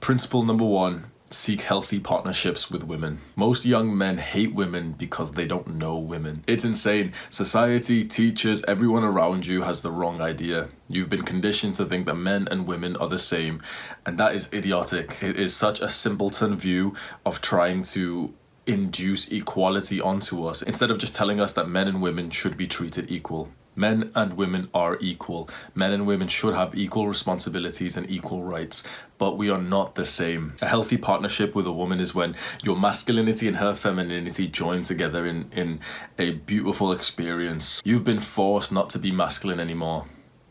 Principle number 1, seek healthy partnerships with women. Most young men hate women because they don't know women. It's insane. Society, teachers, everyone around you has the wrong idea. You've been conditioned to think that men and women are the same, and that is idiotic. It is such a simpleton view of trying to induce equality onto us instead of just telling us that men and women should be treated equal. Men and women are equal. Men and women should have equal responsibilities and equal rights, but we are not the same. A healthy partnership with a woman is when your masculinity and her femininity join together in a beautiful experience. You've been forced not to be masculine anymore.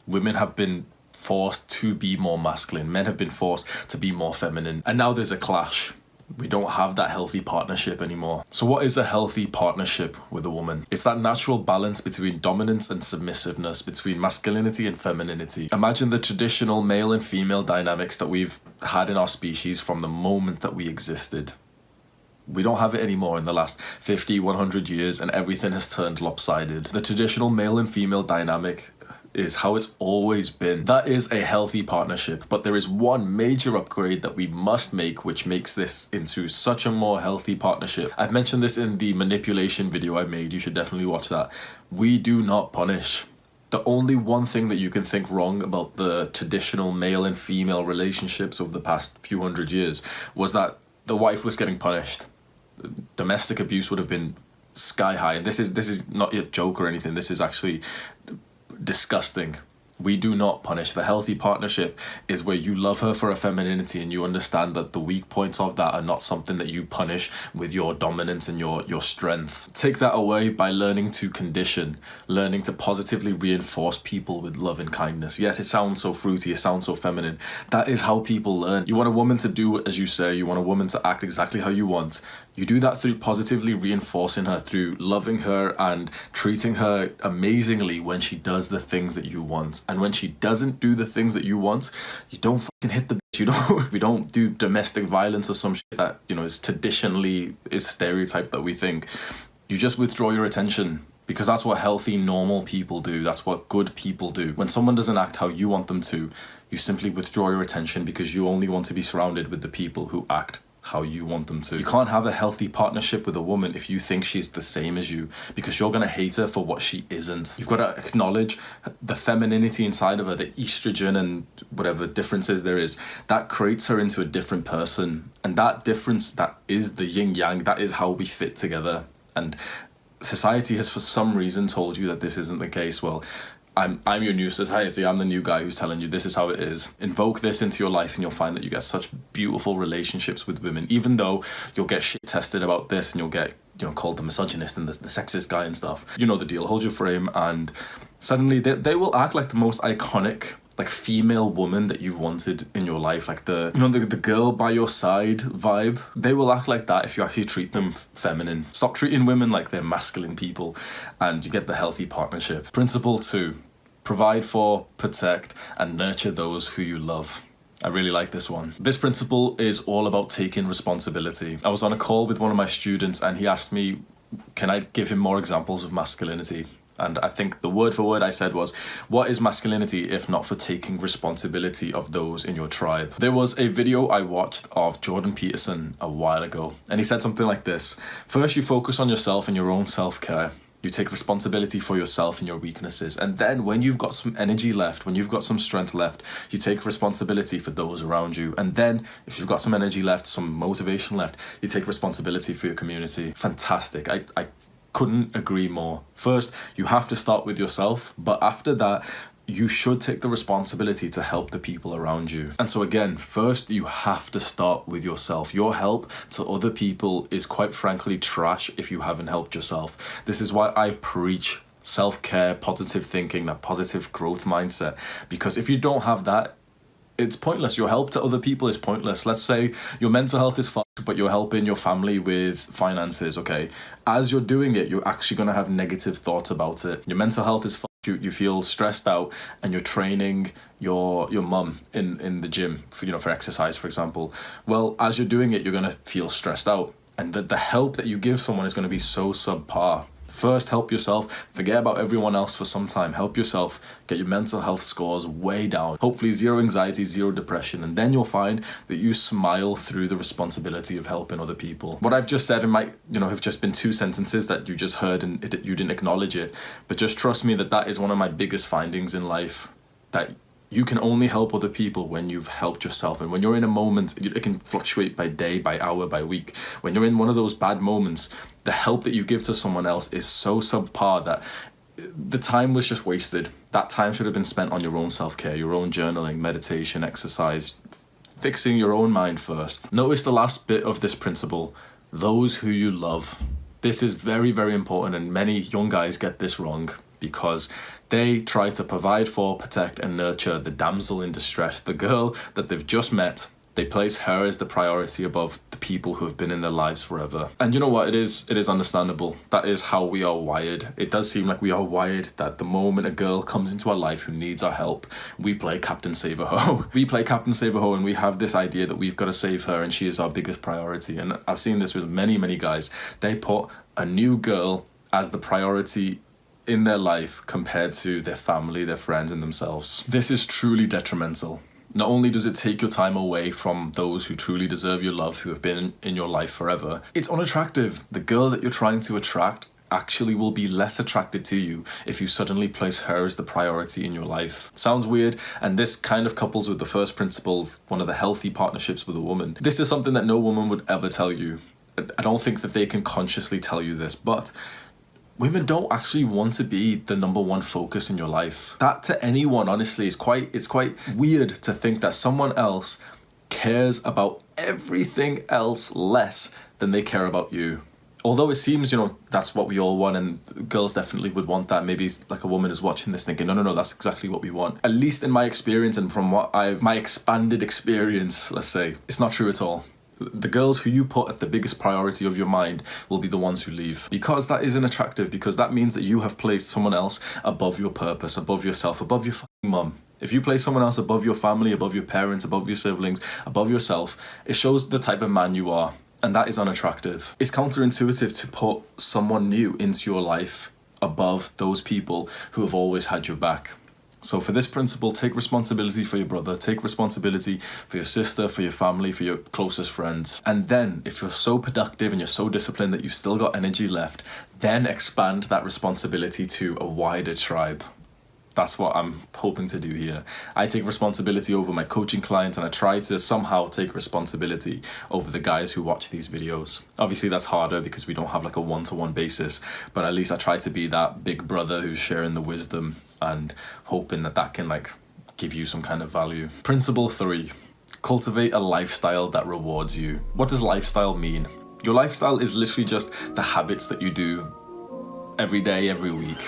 Women have been forced to be more masculine. Men have been forced to be more feminine. And now there's a clash. We don't have that healthy partnership anymore. So what is a healthy partnership with a woman? It's that natural balance between dominance and submissiveness, between masculinity and femininity. Imagine the traditional male and female dynamics that we've had in our species from the moment that we existed. We don't have it anymore in the last 50, 100 years, and everything has turned lopsided. The traditional male and female dynamic is how it's always been. That is a healthy partnership, but there is one major upgrade that we must make which makes this into such a more healthy partnership. I've mentioned this in the manipulation video I made. You should definitely watch that. We do not punish. The only one thing that you can think wrong about the traditional male and female relationships over the past few hundred years was that the wife was getting punished. Domestic abuse would have been sky high, and this is not a joke or anything. This is actually disgusting. We do not punish. The healthy partnership is where you love her for her femininity and you understand that the weak points of that are not something that you punish with your dominance and your strength. Take that away by learning to condition, learning to positively reinforce people with love and kindness. Yes, it sounds so fruity, it sounds so feminine. That is how people learn. You want a woman to do as you say, you want a woman to act exactly how you want. You do that through positively reinforcing her, through loving her and treating her amazingly when she does the things that you want. And when she doesn't do the things that you want, you don't fucking hit the bitch. We don't do domestic violence or some shit that, is traditionally stereotyped that we think. You just withdraw your attention. Because that's what healthy, normal people do. That's what good people do. When someone doesn't act how you want them to, you simply withdraw your attention because you only want to be surrounded with the people who act how you want them to. You can't have a healthy partnership with a woman if you think she's the same as you, because you're going to hate her for what she isn't. You've got to acknowledge the femininity inside of her, the estrogen and whatever differences there is, that creates her into a different person. And that difference, that is the yin yang, that is how we fit together. And society has for some reason told you that this isn't the case. Well, I'm your new society. I'm the new guy who's telling you this is how it is. Invoke this into your life and you'll find that you get such beautiful relationships with women, even though you'll get shit tested about this and you'll get, called the misogynist and the sexist guy and stuff. You know the deal. Hold your frame, and suddenly they will act like the most iconic female woman that you've wanted in your life, like the girl by your side vibe. They will act like that if you actually treat them feminine. Stop treating women like they're masculine people and you get the healthy partnership. Principle 2, provide for, protect, and nurture those who you love. I really like this one. This principle is all about taking responsibility. I was on a call with one of my students and he asked me, can I give him more examples of masculinity? And I think the word for word I said was, what is masculinity if not for taking responsibility of those in your tribe? There was a video I watched of Jordan Peterson a while ago, and he said something like this. First, you focus on yourself and your own self-care. You take responsibility for yourself and your weaknesses. And then when you've got some energy left, when you've got some strength left, you take responsibility for those around you. And then if you've got some energy left, some motivation left, you take responsibility for your community. Fantastic. I couldn't agree more. First, you have to start with yourself, but after that, you should take the responsibility to help the people around you. And so again, first you have to start with yourself. Your help to other people is quite frankly trash if you haven't helped yourself. This is why I preach self-care, positive thinking, that positive growth mindset. Because if you don't have that, it's pointless. Your help to other people is pointless. Let's say your mental health is fucked, but you're helping your family with finances, okay? As you're doing it, you're actually going to have negative thoughts about it. Your mental health is fucked. You feel stressed out and you're training your mum in the gym for exercise, for example. Well, as you're doing it, you're going to feel stressed out. And the help that you give someone is going to be so subpar. First, help yourself. Forget about everyone else for some time. Help yourself. Get your mental health scores way down. Hopefully zero anxiety, zero depression. And then you'll find that you smile through the responsibility of helping other people. What I've just said might, have just been 2 sentences that you just heard and you didn't acknowledge it. But just trust me that is one of my biggest findings in life. That you can only help other people when you've helped yourself. And when you're in a moment, it can fluctuate by day, by hour, by week. When you're in one of those bad moments, the help that you give to someone else is so subpar that the time was just wasted. That time should have been spent on your own self-care, your own journaling, meditation, exercise, fixing your own mind first. Notice the last bit of this principle, those who you love. This is very, very important, and many young guys get this wrong because they try to provide for, protect, and nurture the damsel in distress, the girl that they've just met. They place her as the priority above the people who have been in their lives forever. And you know what? It is understandable. That is how we are wired. It does seem like we are wired that the moment a girl comes into our life who needs our help, we play Captain Save-A-Ho. We play Captain Save-A-Ho, and we have this idea that we've got to save her and she is our biggest priority. And I've seen this with many, many guys. They put a new girl as the priority in their life compared to their family, their friends, and themselves. This is truly detrimental. Not only does it take your time away from those who truly deserve your love, who have been in your life forever, it's unattractive. The girl that you're trying to attract actually will be less attracted to you if you suddenly place her as the priority in your life. Sounds weird, and this kind of couples with the first principle, one of the healthy partnerships with a woman. This is something that no woman would ever tell you. I don't think that they can consciously tell you this, but women don't actually want to be the number one focus in your life. That to anyone, honestly, it's quite weird to think that someone else cares about everything else less than they care about you. Although it seems, that's what we all want, and girls definitely would want that. Maybe like a woman is watching this thinking, no, that's exactly what we want. At least in my experience and from my expanded experience, let's say, it's not true at all. The girls who you put at the biggest priority of your mind will be the ones who leave. Because that isn't attractive, because that means that you have placed someone else above your purpose, above yourself, above your fucking mum. If you place someone else above your family, above your parents, above your siblings, above yourself, it shows the type of man you are. And that is unattractive. It's counterintuitive to put someone new into your life above those people who have always had your back. So for this principle, take responsibility for your brother, take responsibility for your sister, for your family, for your closest friends. And then if you're so productive and you're so disciplined that you've still got energy left, then expand that responsibility to a wider tribe. That's what I'm hoping to do here. I take responsibility over my coaching clients, and I try to somehow take responsibility over the guys who watch these videos. Obviously that's harder because we don't have like a one-to-one basis, but at least I try to be that big brother who's sharing the wisdom and hoping that can like give you some kind of value. Principle 3, cultivate a lifestyle that rewards you. What does lifestyle mean? Your lifestyle is literally just the habits that you do every day, every week.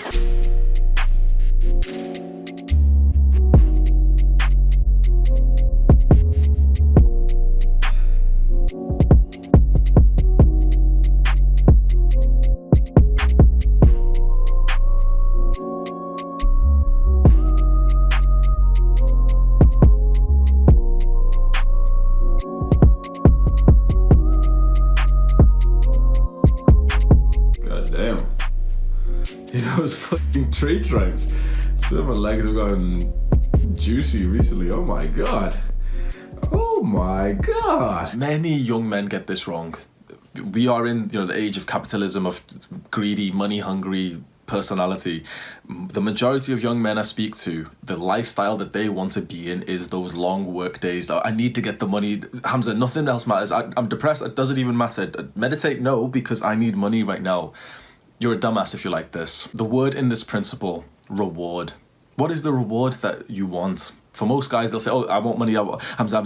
Those fucking tree trunks. Some of my legs have gotten juicy recently. Oh my god. Oh my god. Many young men get this wrong. We are in the age of capitalism, of greedy, money-hungry personality. The majority of young men I speak to, the lifestyle that they want to be in is those long work days. I need to get the money. Hamza, nothing else matters. I'm depressed. It doesn't even matter. Meditate? No, because I need money right now. You're a dumbass if you like this. The word in this principle, reward. What is the reward that you want? For most guys, they'll say, oh, I want money, Hamza,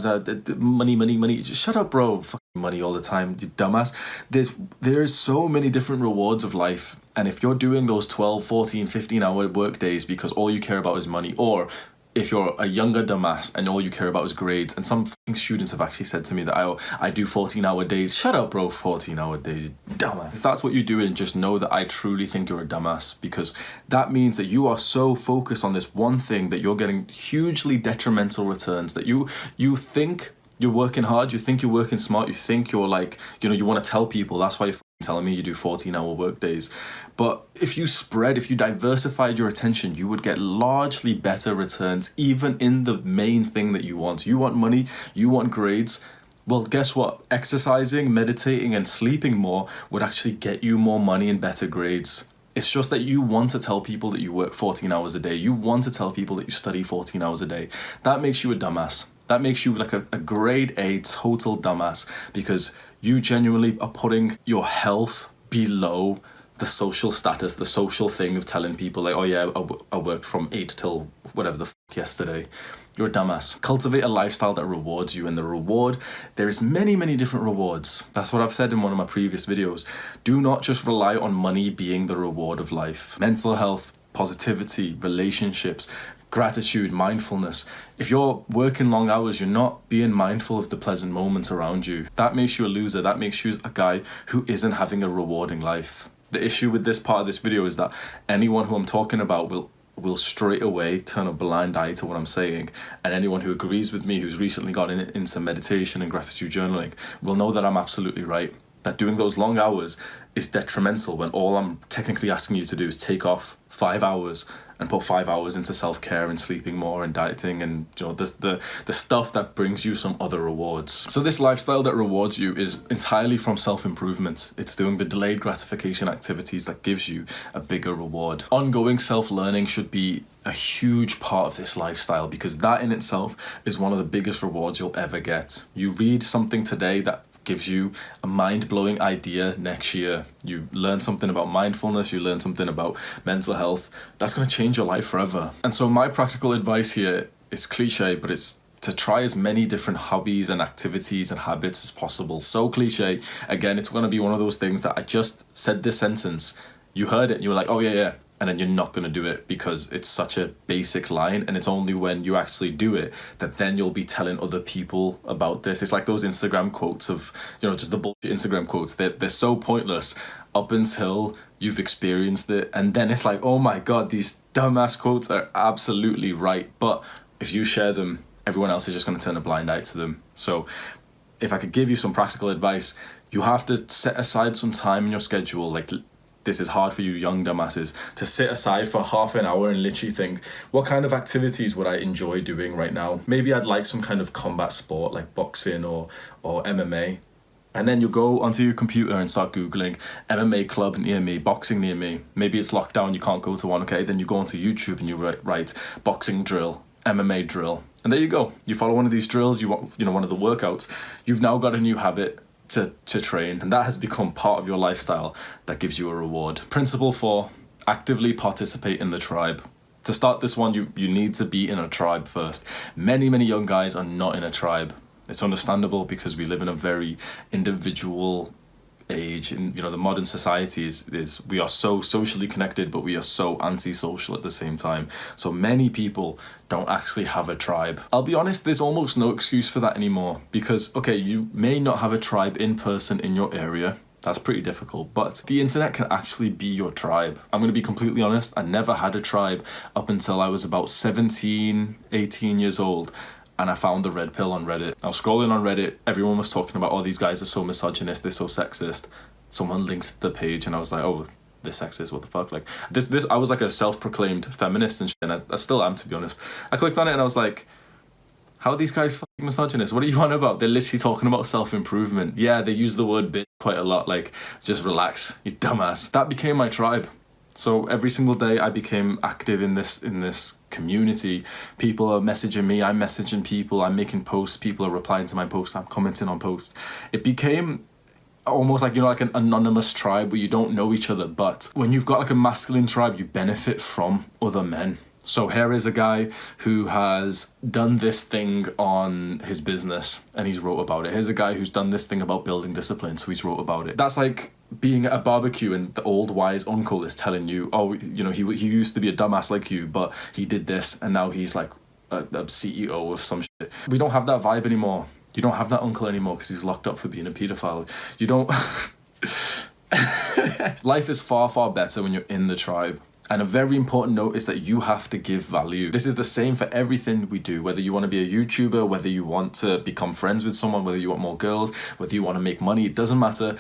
money. Just shut up, bro. Fucking money all the time, you dumbass. There's so many different rewards of life. And if you're doing those 12, 14, 15-hour work days because all you care about is money, or if you're a younger dumbass and all you care about is grades, and some fucking students have actually said to me that I do 14-hour days. Shut up, bro, 14-hour days, you dumbass. If that's what you're doing, just know that I truly think you're a dumbass, because that means that you are so focused on this one thing that you're getting hugely detrimental returns, that you think You're working hard, you think you're working smart, you think you're like, you want to tell people, that's why you're telling me you do 14-hour work days. But if you diversified your attention, you would get largely better returns, even in the main thing that you want. You want money, you want grades. Well, guess what? Exercising, meditating, and sleeping more would actually get you more money and better grades. It's just that you want to tell people that you work 14 hours a day. You want to tell people that you study 14 hours a day. That makes you a dumbass. That makes you like a grade A total dumbass, because you genuinely are putting your health below the social status, the social thing of telling people like, oh yeah, I worked from 8 till whatever the yesterday. You're a dumbass. Cultivate a lifestyle that rewards you, and the reward, there is many, many different rewards. That's what I've said in one of my previous videos. Do not just rely on money being the reward of life. Mental health, positivity, relationships, gratitude, mindfulness. If you're working long hours, you're not being mindful of the pleasant moments around you. That makes you a loser. That makes you a guy who isn't having a rewarding life. The issue with this part of this video is that anyone who I'm talking about will straight away turn a blind eye to what I'm saying, and anyone who agrees with me, who's recently gotten into meditation and gratitude journaling, will know that I'm absolutely right. That doing those long hours is detrimental when all I'm technically asking you to do is take off 5 hours and put 5 hours into self-care and sleeping more and dieting and the stuff that brings you some other rewards. So this lifestyle that rewards you is entirely from self-improvement. It's doing the delayed gratification activities that gives you a bigger reward. Ongoing self-learning should be a huge part of this lifestyle, because that in itself is one of the biggest rewards you'll ever get. You read something today that gives you a mind-blowing idea next year. You learn something about mindfulness, you learn something about mental health. That's going to change your life forever. And so my practical advice here is cliche, but it's to try as many different hobbies and activities and habits as possible. So cliche. Again, it's going to be one of those things that I just said this sentence, you heard it and you were like, oh yeah, and then you're not going to do it because it's such a basic line, and it's only when you actually do it that then you'll be telling other people about this. It's like those Instagram quotes of, just the bullshit Instagram quotes. They're so pointless up until you've experienced it, and then it's like, oh my god, these dumbass quotes are absolutely right. But if you share them, everyone else is just going to turn a blind eye to them. So if I could give you some practical advice, you have to set aside some time in your schedule. Like, this is hard for you young dumbasses, to sit aside for half an hour and literally think, what kind of activities would I enjoy doing right now? Maybe I'd like some kind of combat sport like boxing or MMA. And then you go onto your computer and start Googling MMA club near me, boxing near me. Maybe it's lockdown, you can't go to one, okay? Then you go onto YouTube and you write boxing drill, MMA drill. And there you go. You follow one of these drills, you want, one of the workouts. You've now got a new habit to train, and that has become part of your lifestyle that gives you a reward. Principle 4, actively participate in the tribe. To start this one, you need to be in a tribe first. Many young guys are not in a tribe. It's understandable because we live in a very individual age, and the modern society is we are so socially connected, but we are so antisocial at the same time. So many people don't actually have a tribe. I'll be honest, there's almost no excuse for that anymore, because okay, you may not have a tribe in person in your area. That's pretty difficult, but the internet can actually be your tribe. I'm going to be completely honest, I never had a tribe up until I was about 17, 18 years old. And I found the red pill on Reddit. I was scrolling on Reddit, everyone was talking about, oh, these guys are so misogynist, they're so sexist. Someone linked the page and I was like, oh, they're sexist, what the fuck? Like, this I was like a self-proclaimed feminist and shit, and I still am, to be honest. I clicked on it and I was like, how are these guys fucking misogynist? What are you on about? They're literally talking about self-improvement. Yeah, they use the word bitch quite a lot, like, just relax, you dumbass. That became my tribe. So every single day I became active in this community. People are messaging me, I'm messaging people, I'm making posts, people are replying to my posts, I'm commenting on posts. It became almost like, like an anonymous tribe where you don't know each other, but when you've got like a masculine tribe, you benefit from other men. So here is a guy who has done this thing on his business and he's wrote about it. Here's a guy who's done this thing about building discipline, so he's wrote about it. That's like being at a barbecue and the old wise uncle is telling you, oh, he used to be a dumbass like you, but he did this and now he's like a CEO of some shit. We don't have that vibe anymore. You don't have that uncle anymore because he's locked up for being a pedophile. You don't... Life is far better when you're in the tribe. And a very important note is that you have to give value. This is the same for everything we do, whether you want to be a YouTuber, whether you want to become friends with someone, whether you want more girls, whether you want to make money, it doesn't matter.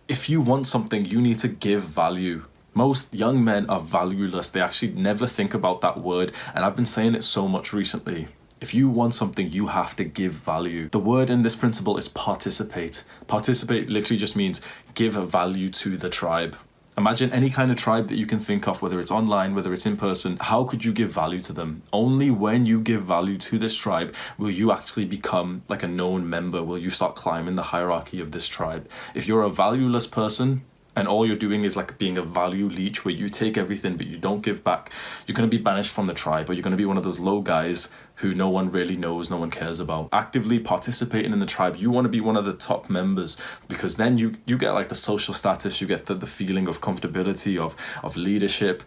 If you want something, you need to give value. Most young men are valueless. They actually never think about that word. And I've been saying it so much recently. If you want something, you have to give value. The word in this principle is participate. Participate literally just means give a value to the tribe. Imagine any kind of tribe that you can think of, whether it's online, whether it's in person. How could you give value to them? Only when you give value to this tribe will you actually become like a known member. Will you start climbing the hierarchy of this tribe? If you're a valueless person, and all you're doing is like being a value leech where you take everything but you don't give back, you're going to be banished from the tribe, or you're going to be one of those low guys who no one really knows, no one cares about. Actively participating in the tribe, you want to be one of the top members, because then you get like the social status, you get the feeling of comfortability, of leadership.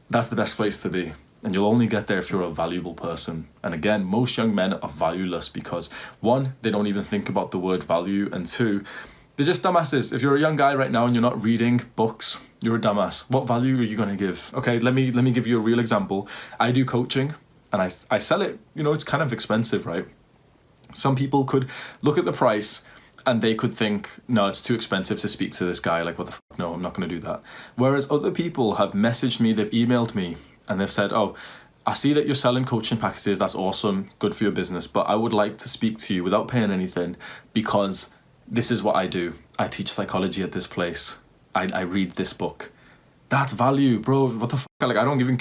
That's the best place to be. And you'll only get there if you're a valuable person. And again, most young men are valueless because one, they don't even think about the word value, and two, they're just dumbasses. If you're a young guy right now and you're not reading books, you're a dumbass. What value are you going to give? Okay, let me give you a real example. I do coaching and I sell it. You know, it's kind of expensive, right? Some people could look at the price and they could think, no, it's too expensive to speak to this guy. Like, what the fuck? No, I'm not going to do that. Whereas other people have messaged me, they've emailed me, and they've said, oh, I see that you're selling coaching packages. That's awesome. Good for your business. But I would like to speak to you without paying anything because this is what I do. I teach psychology at this place. I read this book. That's value, bro. What the fuck? Like, I don't even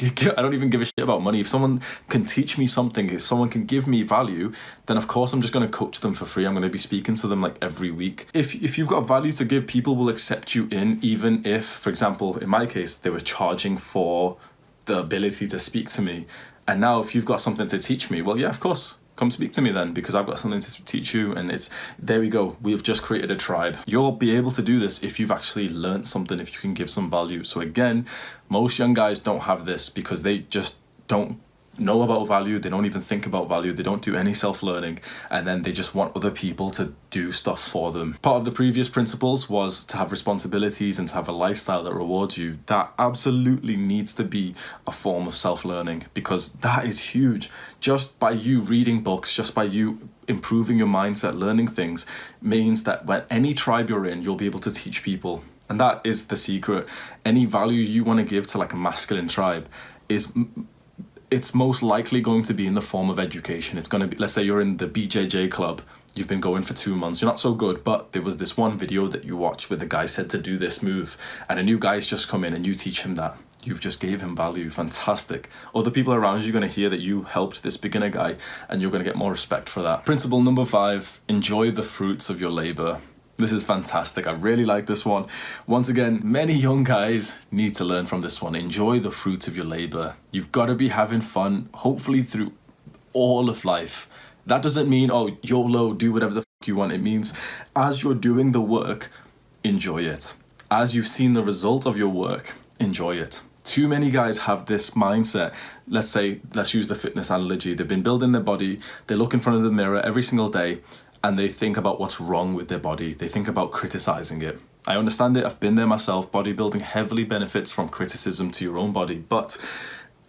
give a shit about money. If someone can teach me something, if someone can give me value, then of course I'm just going to coach them for free. I'm going to be speaking to them like every week. If you've got value to give, people will accept you in, even if, for example, in my case, they were charging for the ability to speak to me. And now if you've got something to teach me, well, yeah, of course. Come speak to me then, because I've got something to teach you. And it's, there we go. We've just created a tribe. You'll be able to do this if you've actually learned something, if you can give some value. So again, most young guys don't have this because they just don't know about value. They don't even think about value. They don't do any self-learning. And then they just want other people to do stuff for them. Part of the previous principles was to have responsibilities and to have a lifestyle that rewards you. That absolutely needs to be a form of self-learning, because that is huge. Just by you reading books, just by you improving your mindset, learning things, means that when any tribe you're in, you'll be able to teach people. And that is the secret. Any value you want to give to like a masculine tribe it's most likely going to be in the form of education. It's going to be, let's say you're in the BJJ club, you've been going for 2 months, you're not so good, but there was this one video that you watched where the guy said to do this move, and a new guy's just come in and you teach him that. You've just gave him value. Fantastic. Other people around you are going to hear that you helped this beginner guy, and you're going to get more respect for that. Principle number 5, enjoy the fruits of your labor. This is fantastic. I really like this one. Once again, many young guys need to learn from this one. Enjoy the fruits of your labor. You've got to be having fun, hopefully through all of life. That doesn't mean, oh, YOLO, do whatever the fuck you want. It means as you're doing the work, enjoy it. As you've seen the result of your work, enjoy it. Too many guys have this mindset. Let's use the fitness analogy. They've been building their body. They look in front of the mirror every single day, and they think about what's wrong with their body. They think about criticizing it. I understand it. I've been there myself. Bodybuilding heavily benefits from criticism to your own body. But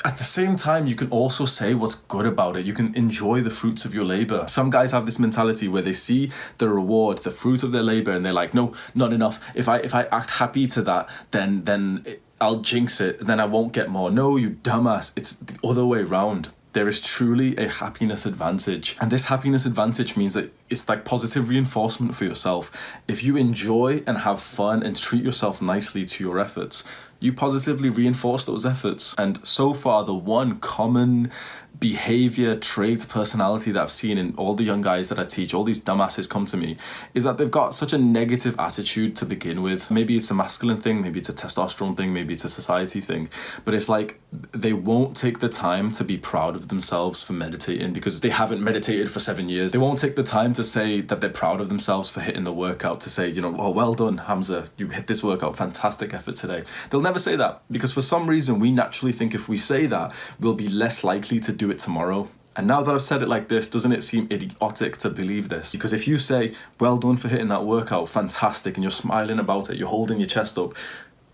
at the same time, you can also say what's good about it. You can enjoy the fruits of your labor. Some guys have this mentality where they see the reward, the fruit of their labor, and they're like, no, not enough. If I act happy to that, then I'll jinx it. Then I won't get more. No, you dumbass. It's the other way around. There is truly a happiness advantage. And this happiness advantage means that it's like positive reinforcement for yourself. If you enjoy and have fun and treat yourself nicely to your efforts, you positively reinforce those efforts. And so far, the one common behavior, trait, personality that I've seen in all the young guys that I teach, all these dumbasses come to me, is that they've got such a negative attitude to begin with. Maybe it's a masculine thing, maybe it's a testosterone thing, maybe it's a society thing, but it's like they won't take the time to be proud of themselves for meditating because they haven't meditated for 7 years. They won't take the time to say that they're proud of themselves for hitting the workout, to say, you know, oh, well done, Hamza, you hit this workout, fantastic effort today. They'll never say that because for some reason we naturally think if we say that, we'll be less likely to do it tomorrow. And now that I've said it like this, doesn't it seem idiotic to believe this? Because if you say, well done for hitting that workout, fantastic, and you're smiling about it, you're holding your chest up,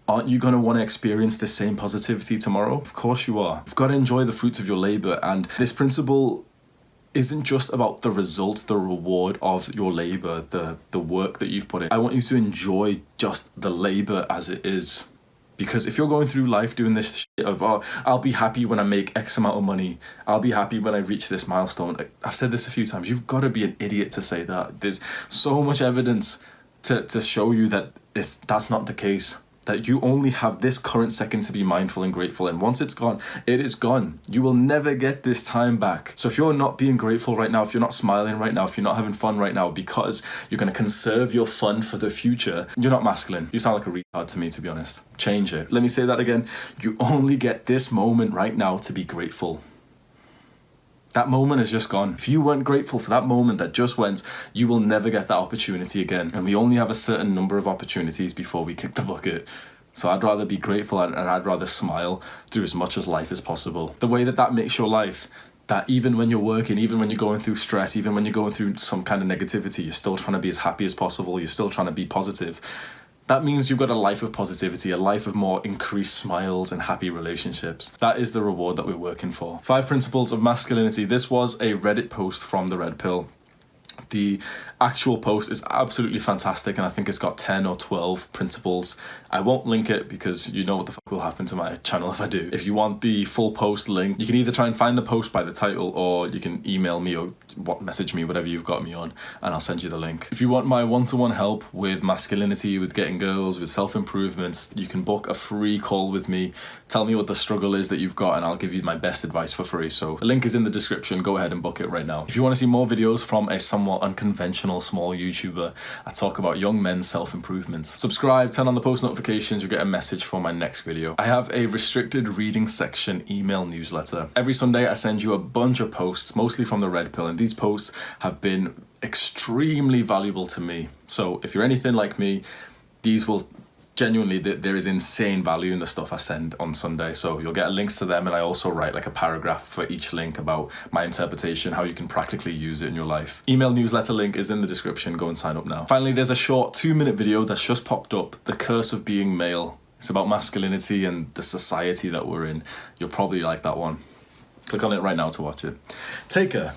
aren't you going to want to experience the same positivity tomorrow? Of course you are. You've got to enjoy the fruits of your labor. And this principle isn't just about the result, the reward of your labor, the work that you've put in. I want you to enjoy just the labor as it is. Because if you're going through life doing this shit of, oh, I'll be happy when I make X amount of money, I'll be happy when I reach this milestone. I've said this a few times, you've got to be an idiot to say that. There's so much evidence to show you that that's not the case. That you only have this current second to be mindful and grateful, and once it's gone, it is gone. You will never get this time back. So if you're not being grateful right now, if you're not smiling right now, if you're not having fun right now because you're going to conserve your fun for the future, you're not masculine. You sound like a retard to me, to be honest. Change it. Let me say that again. You only get this moment right now to be grateful. That moment is just gone. If you weren't grateful for that moment that just went, you will never get that opportunity again. And we only have a certain number of opportunities before we kick the bucket. So I'd rather be grateful and I'd rather smile through as much as life as possible. The way that makes your life, that even when you're working, even when you're going through stress, even when you're going through some kind of negativity, you're still trying to be as happy as possible. You're still trying to be positive. That means you've got a life of positivity, a life of more increased smiles and happy relationships. That is the reward that we're working for. 5 Principles of Masculinity. This was a Reddit post from the Red Pill. The actual post is absolutely fantastic, and I think it's got 10 or 12 principles. I won't link it because you know what the fuck will happen to my channel if I do. If you want the full post link, you can either try and find the post by the title, or you can email me or message me, whatever you've got me on, and I'll send you the link. If you want my one-to-one help with masculinity, with getting girls, with self-improvements, you can book a free call with me. Tell me what the struggle is that you've got, and I'll give you my best advice for free. So the link is in the description. Go ahead and book it right now. If you want to see more videos from a somewhat unconventional small YouTuber, I talk about young men's self-improvements. Subscribe, turn on the post notifications, you'll get a message for my next video. I have a restricted reading section email newsletter. Every Sunday I send you a bunch of posts, mostly from the Red Pill, and these posts have been extremely valuable to me. So if you're anything like me, these will genuinely, there is insane value in the stuff I send on Sunday. So you'll get links to them, and I also write like a paragraph for each link about my interpretation, how you can practically use it in your life. Email newsletter link is in the description. Go and sign up now. Finally, there's a short 2-minute video that's just popped up, The Curse of Being Male. It's about masculinity and the society that we're in. You'll probably like that one. Click on it right now to watch it. Take care.